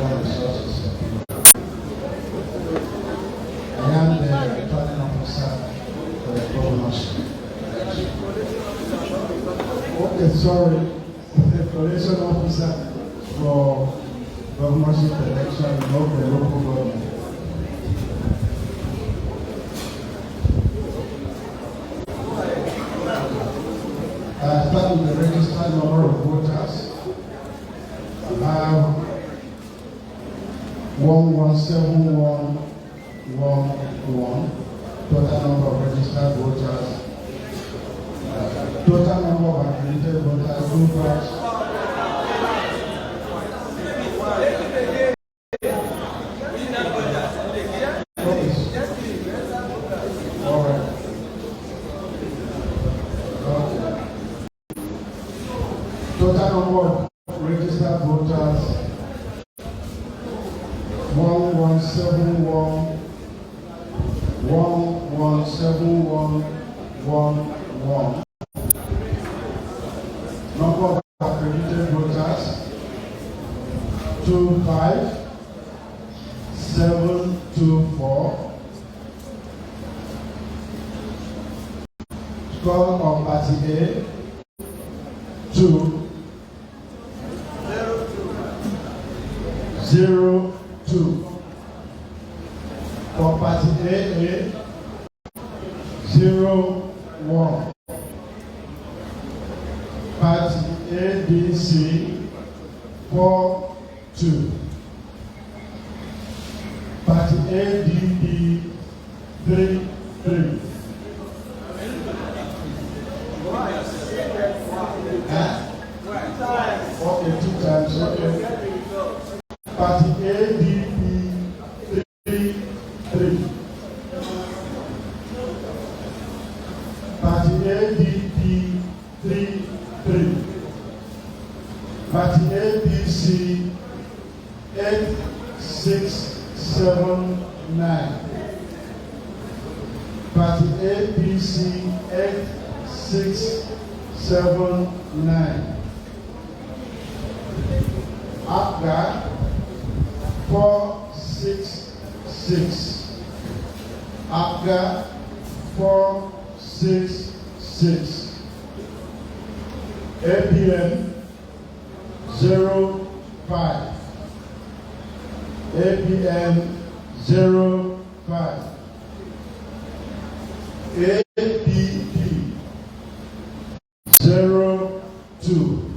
human resources. I am the returning officer for the governorship. Okay, sorry, the coalition officer for governorship election of the local government. I start with the registered number of voters. I have 117111. Total number of registered voters. Total number of accredited voters. Voters. All right. Total number of registered voters 1171 Number of accredited voters 25724. Score of party A 2 02. For party AA 01. Party ABC 42. Party ADP 33. Okay, 2 times. Okay. Party ADP 33. Party ADP 33. Party ABC 8679. Party ABC 8679. APGA 466. APGA 466. APM 05. APM 05. APP 02.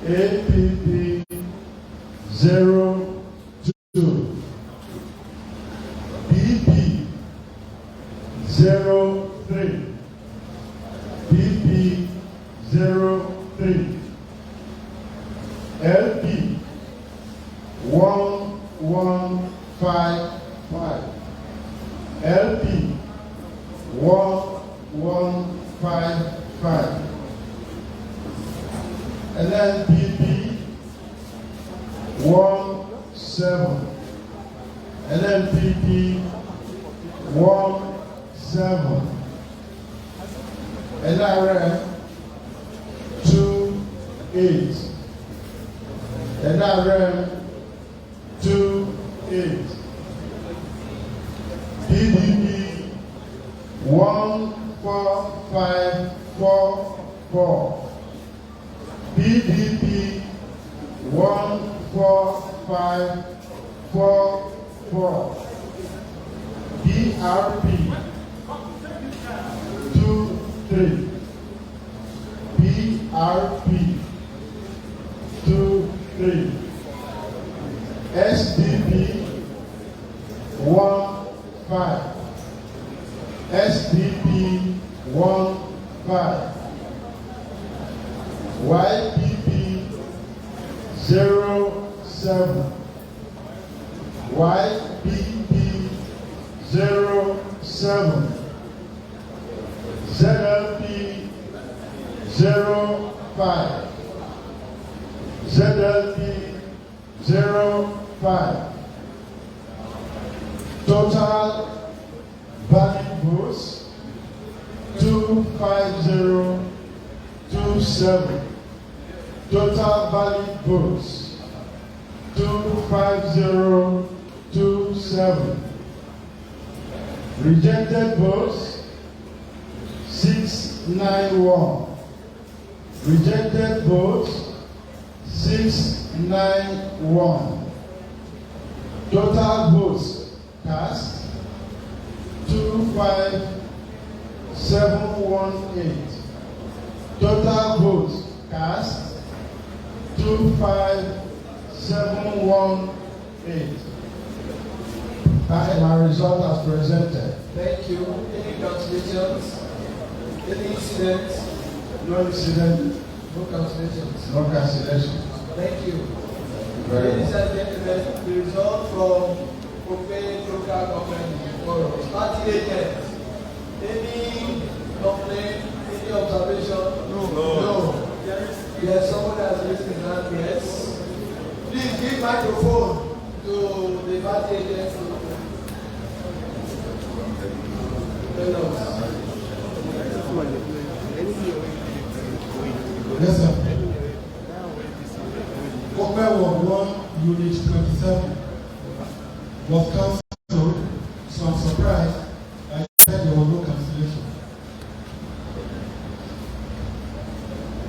APP 02. BP 03. BP 03. LP 1155. LP 1155. And then PP 17. And then PP 17. NRM 28. NRM 28. PDP 14544. PDP 14544. BRP 23. BRP 23. SDP 15. SDP 15. YPP 07. YPP 07. ZLP 05. ZLP 05. Total valid votes 25027. Total valid votes 25027. 5027. Rejected votes 691. Rejected votes 691. Total votes cast 25718. Total votes cast 25718. My result as presented. Thank you. Any cancellations? Any incidents? No incident. No cancellations. No cancellation. Thank you. Very Ladies well. and gentlemen, the result from Open Local Government Forum. Party agents. Any complaint? Any observation? No. Yes, someone has raised his hand. Yes. Please give microphone to the party agents. Yes, sir. Open Ward 1, Unit 27 was cancelled, so I'm surprised I said there was no cancellation.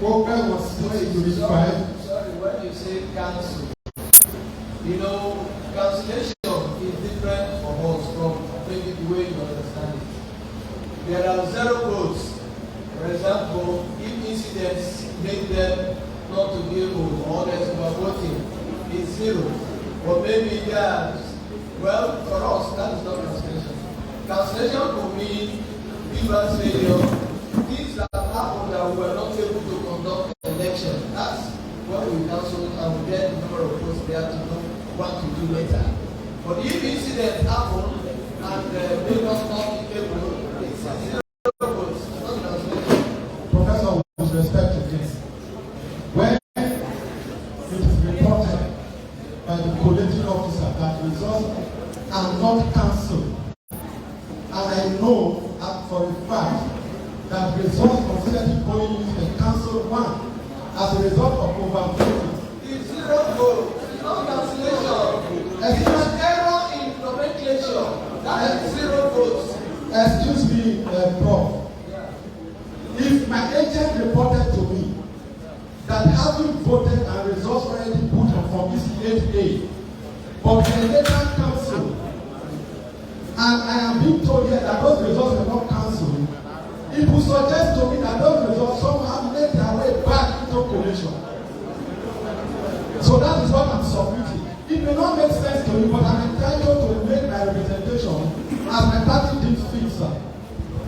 Open was Unit 5. Sorry, when you say cancel, you know, cancellation is different for us from maybe the way you understand it. There are 0 votes. For example, if incidents make them not to be able or there's voting, it's 0. Or maybe there's, well, for us, that is not cancellation. Cancellation could mean different failure, things that happened that we were not able to conduct an election. That's what we cancel and we get the number of votes there to know what to do later. But if incidents happen and make us not able, it's 0 votes, not cancellation. Professor, with respect to this, when it is reported by the collating officer that results are not cancelled, and I know for a fact that results of certain polling units were cancelled one as a result of overvoting. It's 0 votes, it's not cancellation. It's an error in nomenclature. That is 0 votes. Excuse me, Prof. If my agent reported to me that having voted and results already put on from this 8A, but they later cancelled, and I am being told here that those results were not cancelled, it will suggest to me that those results somehow made their way back into collation. So that is what I'm submitting. It may not make sense to you, but I'm entitled to make my representation as my party deems fit, sir.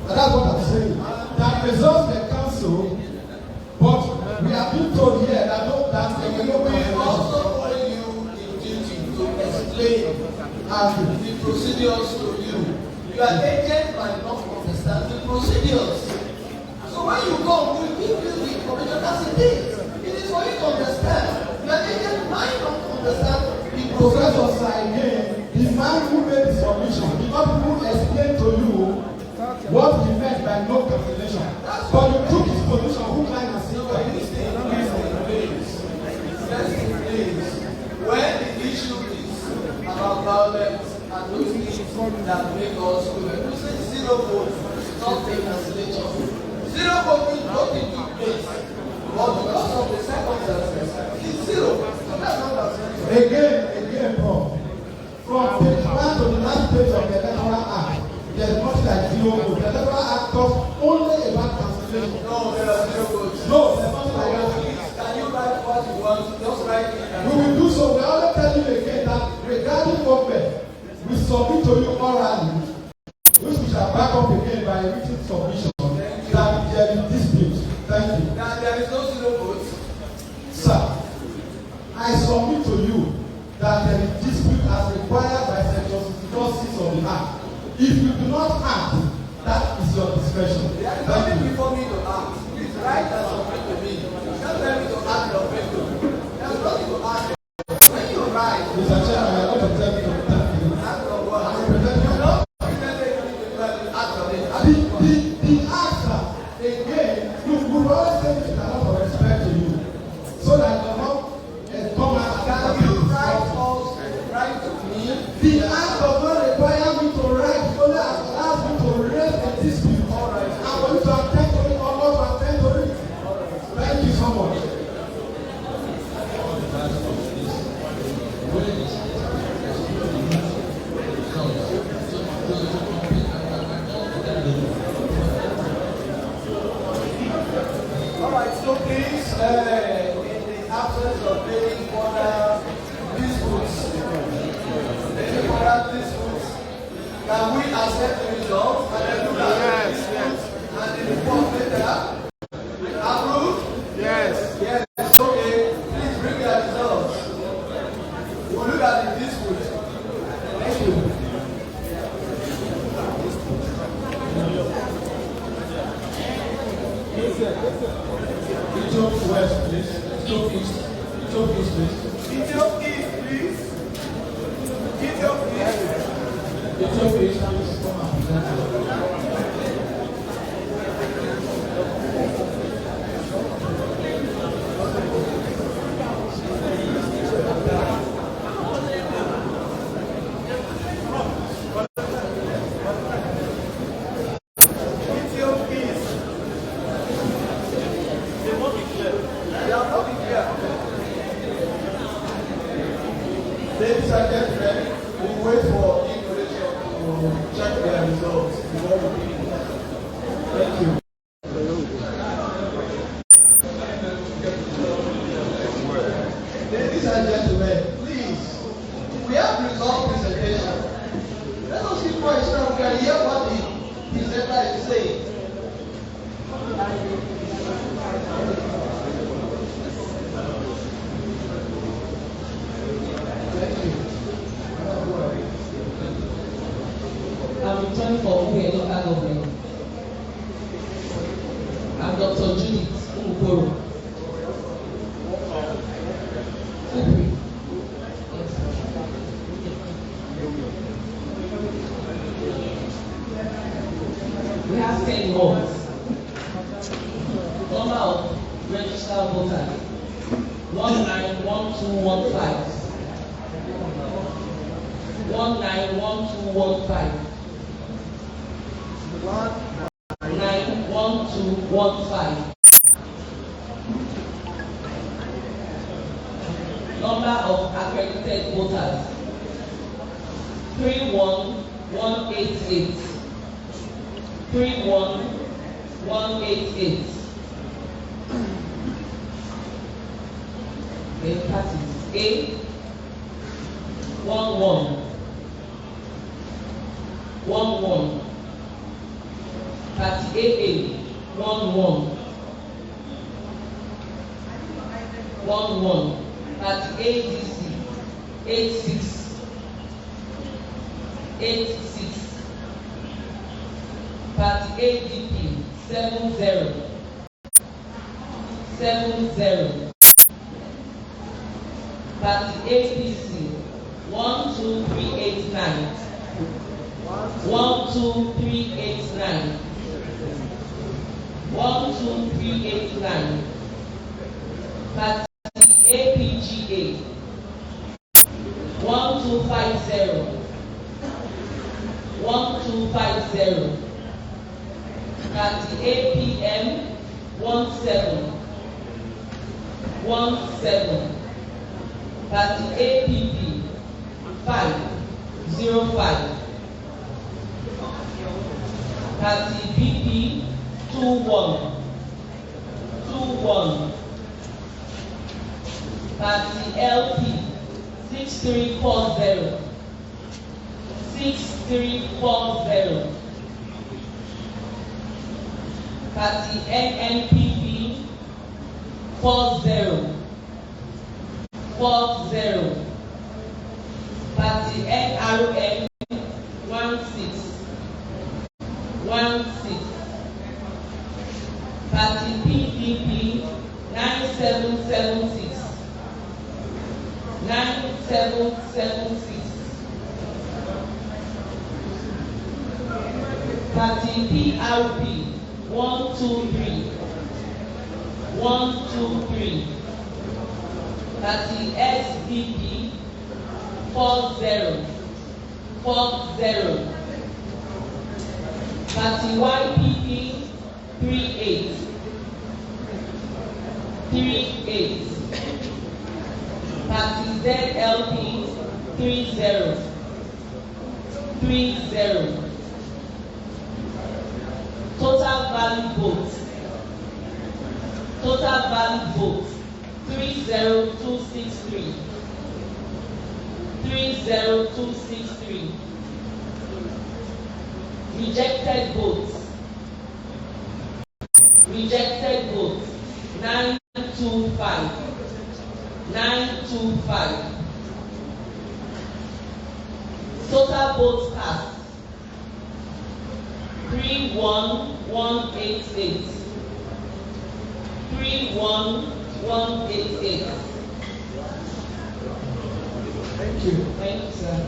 And that's what I'm saying. That results were cancelled, but we are being told here that no, that there were no We cancellations. also owe you the duty to explain the procedures to you. Your agent might not understand the procedures. So when you come, we give you the information as it is. It is for you to understand. Your agent might not understand the Professor procedures. Sir, again, the man who made the submission did not even explain to you what he meant by no cancellation. But you took his position, hook, line, and sinker. When the issue is about violence and those things that make us we say 0 votes, not a cancellation. 0 voting, voting took place. But because of the circumstances, it's 0. So that's not cancellation. Again, Prof. From page 1 to the last page of the Electoral Act, there is nothing like 0 votes. The Electoral Act talks only about cancellation. No, there are 0 votes. No, there's nothing like that. Can you write what you want? Just write it. We will do so. We always tell you again that regarding government, we submit to you orally, which we shall back up again by a written submission, that there is dispute. Thank you. Now there is no 0 votes. Sir, I submit to you that there is dispute as required by Section 64(6) of the Act. If you do not act, that is your discretion. There is Thank nothing you. before me to act. Please write and submit to me. Don't tell me to act your veto. There's nothing to act. When you write, Mr. Chairman, I want to tell you something. act on what? I represent you. You don't present anything to act on it. The answer, again, we will always say this with a lot of respect to you, so that you not come out and Can you write us please. Gideon, please. Gideon, please, come and present. Ladies and gentlemen, we wait for information to check their results before we begin. Thank you. Ladies and gentlemen, please, we have result presentation. Let us keep quiet so we can hear what the presenter is saying. I'm returning for Uwe local government. I'm Dr. Judith Umukoro. Upri. We have 10 wards. Number of registered voters 191215. 191215. 91215. Number of accredited voters 31188. 31188. The parties A 11 11. Party AA 11 11. Party ADC 86 86. Party ADP 70 70. Party APC 12389 12389 12389. Party APGA 1250 1250. Party APM 17 17. Party APP 505. Party BP 21 21. Party LP 6340 6340. Party NNPP 40 40. Party NRN 16 16. Party PDP 9776 9776. Party PRP 123 123. Party SDP 40 40. Party YPP 38 38. Party ZLP 30 30. Total valid votes 30263 30263. Rejected votes 925 925. Total votes cast 31188 31188. Thank you. Thank you, sir.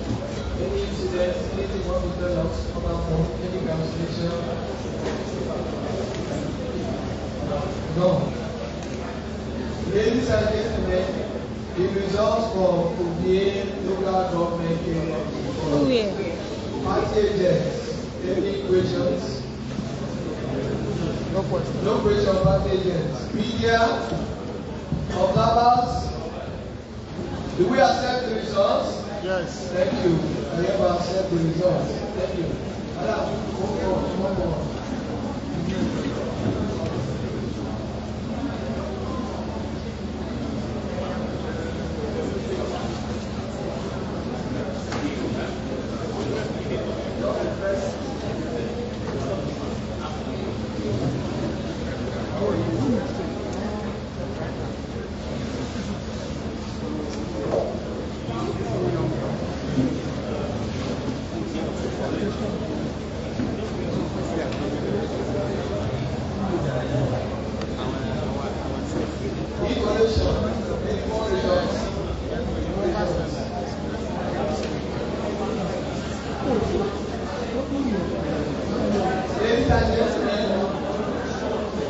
Any incidents, anything you want to tell us about any cancellation? No. Ladies and gentlemen, the results for Ubiye local government area. Party agents, any questions? No question. No question, party agents. Media, observers, do we accept the results? Yes. Thank you. I hereby accept the results. Thank you. Madam, move on. Ladies and gentlemen,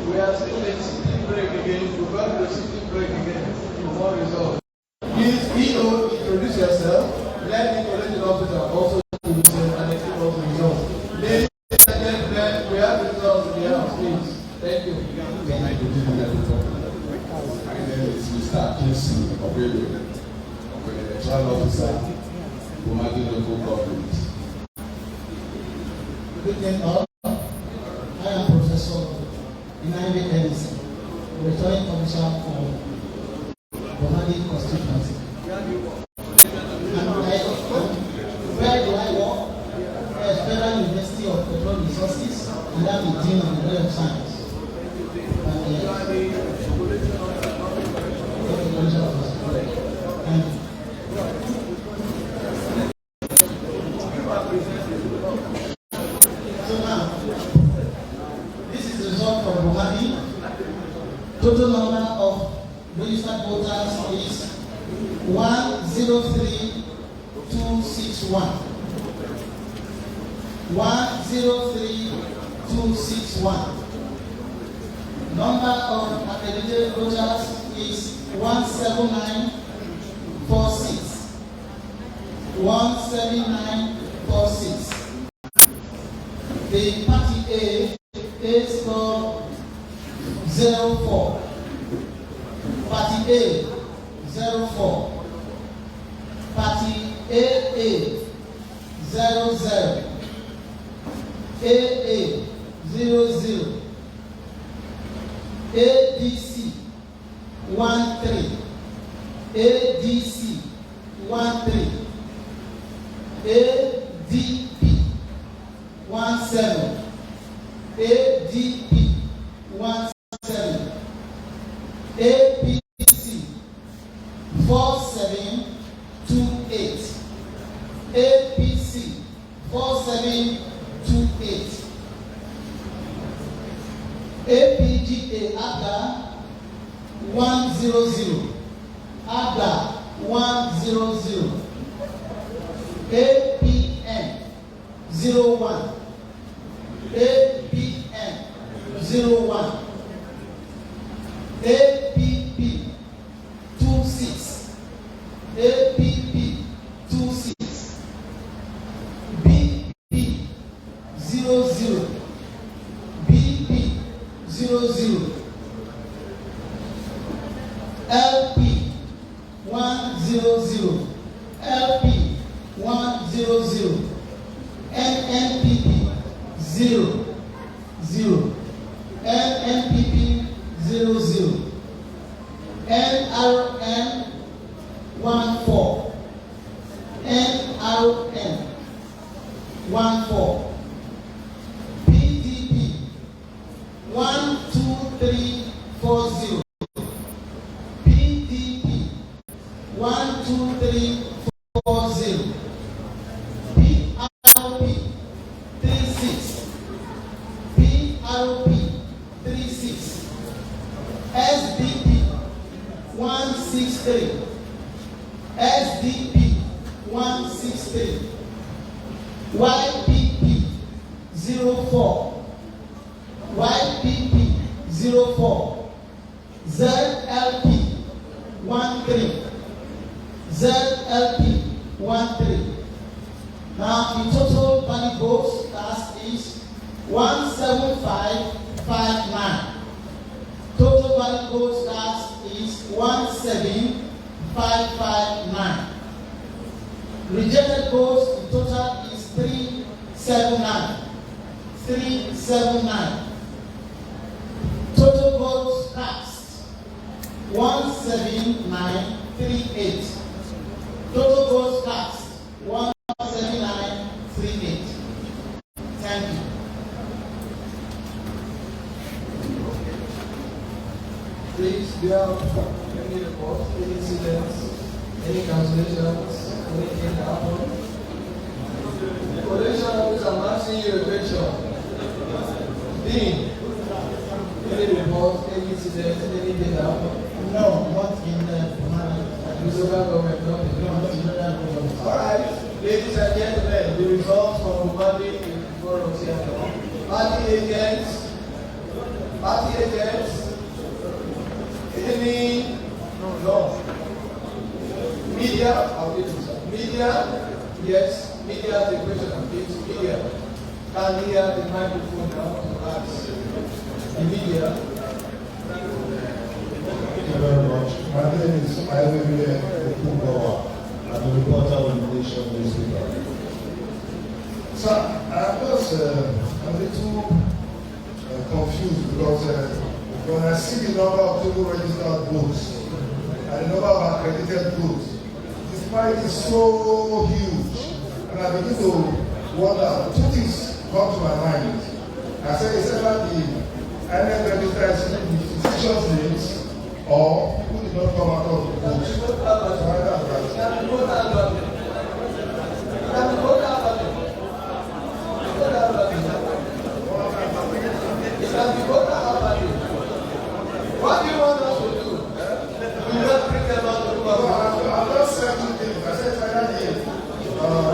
we are still in sitting break again. We're going to sitting break again for more results. Please, introduce yourself. Let the collection officer also introduce himself and then give us the results. Ladies and gentlemen, we have the results in the house, please. Thank you. My name is Mr. Akinsi Obrego, the Electoral Officer, Bomadi Local Government. Good evening all. I am Professor Inaide Edison, returning commissioner for Bomadi constituency. And where do I work? Federal University of Petroleum Resources, and I'm the Dean of the Degree of Science. Thank you. So now, this is the result from Bomadi. Total number of registered voters is 103,261. 103,261. Number of accredited voters is 17946. 17946. The party A is for 04. Party A 04. Party AA 00. AA 00. ADC 13. ADC 13. ADP 17. ADP 17. APC 4728. APC 4728. APGA AGA 100. AGA 100. APN 01. APN 01. APP 26. APP 26. BP 00. BP 00. LP 100. LP 100. NNPP 0. NNPP 00. NRN 14. NRN 14. PDP 12340. PDP 12340. PRP 36. PRP 36. SDP 163. SDP 3. YPP 04. YPP 04. ZLP 13. ZLP 13. Now the total valid votes cast is 17559. Total valid votes cast is 17559. Rejected votes in total is 379. 379. Total votes cast 17938. Total votes cast 17938. Thank you. Please, do you have any reports, any incidents, any cancellations, anything that happened? Collation officer, I'm asking you a question. Dean, any reports, any incidents, anything that happened? No, not in the Local government, all right, ladies and gentlemen, the results from Umadi in Forum Theatre. Party agents, any, no. Media, media, yes, media, the question of this, media. Can hear the microphone now to ask the media. Thank you very much. My name is Iwebile Okugawa. I'm a reporter with the Nation newspaper. So I'm just a little confused because when I see the number of people registered votes and the number of accredited votes, the fight is so huge. And I begin to wonder, two things come to my mind. I said, it's either the INEC registers the institutions' names or people did not come out of the votes. What do you want us to do? We just bring them out to the public. I'm not saying things. I said finally,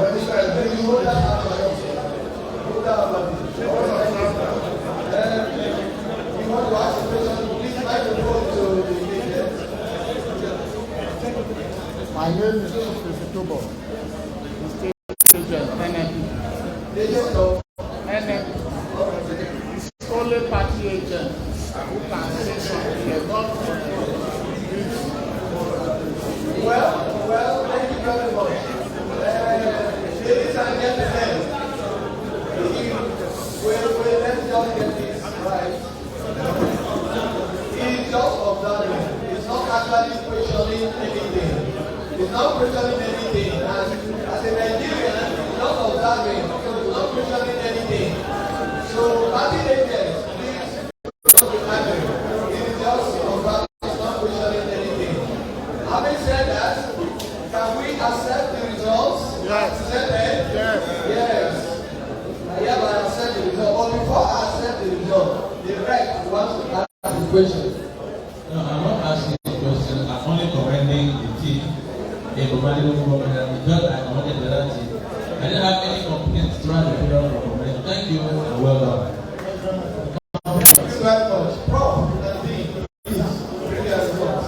register and bring you You want to ask a question? Please microphone to the media. My name is Mr. Tobo, the state agent, NNP. Agent of NNP. It's only party agent who can say something about well, thank you very much. Ladies and gentlemen, let's just get this right. It's just observing. It's not actually questioning anything. It's not questioning anything. As a Nigerian, it's not observing. So it's not questioning anything. So, party agents, please don't be angry. It is just observing. It's not questioning anything. Having said that, can we accept the results? Yes. Accepted? Yes. Yes. I hereby accept the result. But before I accept the result, the rec wants to ask the question. No, I'm not asking the question. I'm only commending the team. Just I commended the other team. I didn't have any complaints throughout the period of commendation. Thank you and well done. Thank you very much. Prof. and Dean, please bring your results.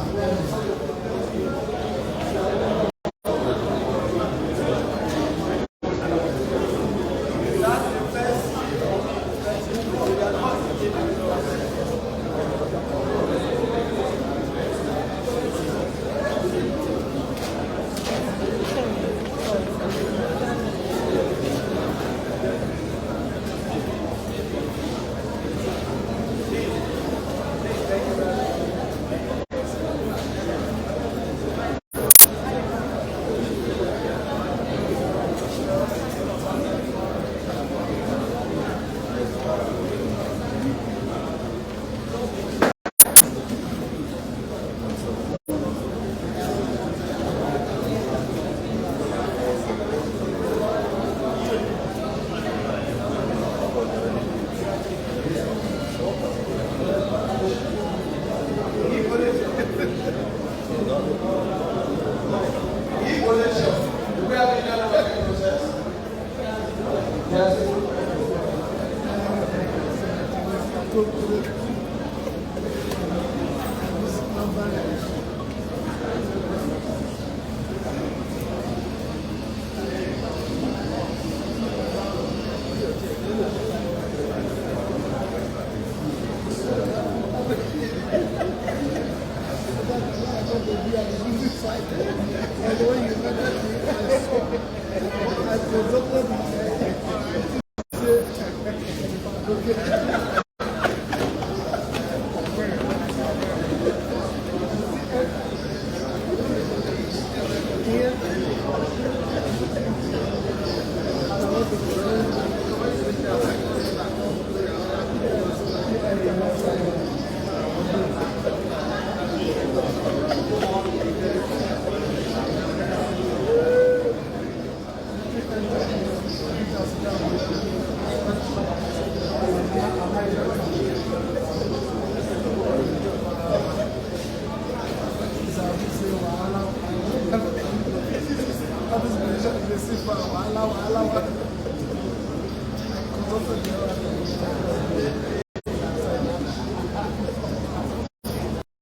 wàhálà.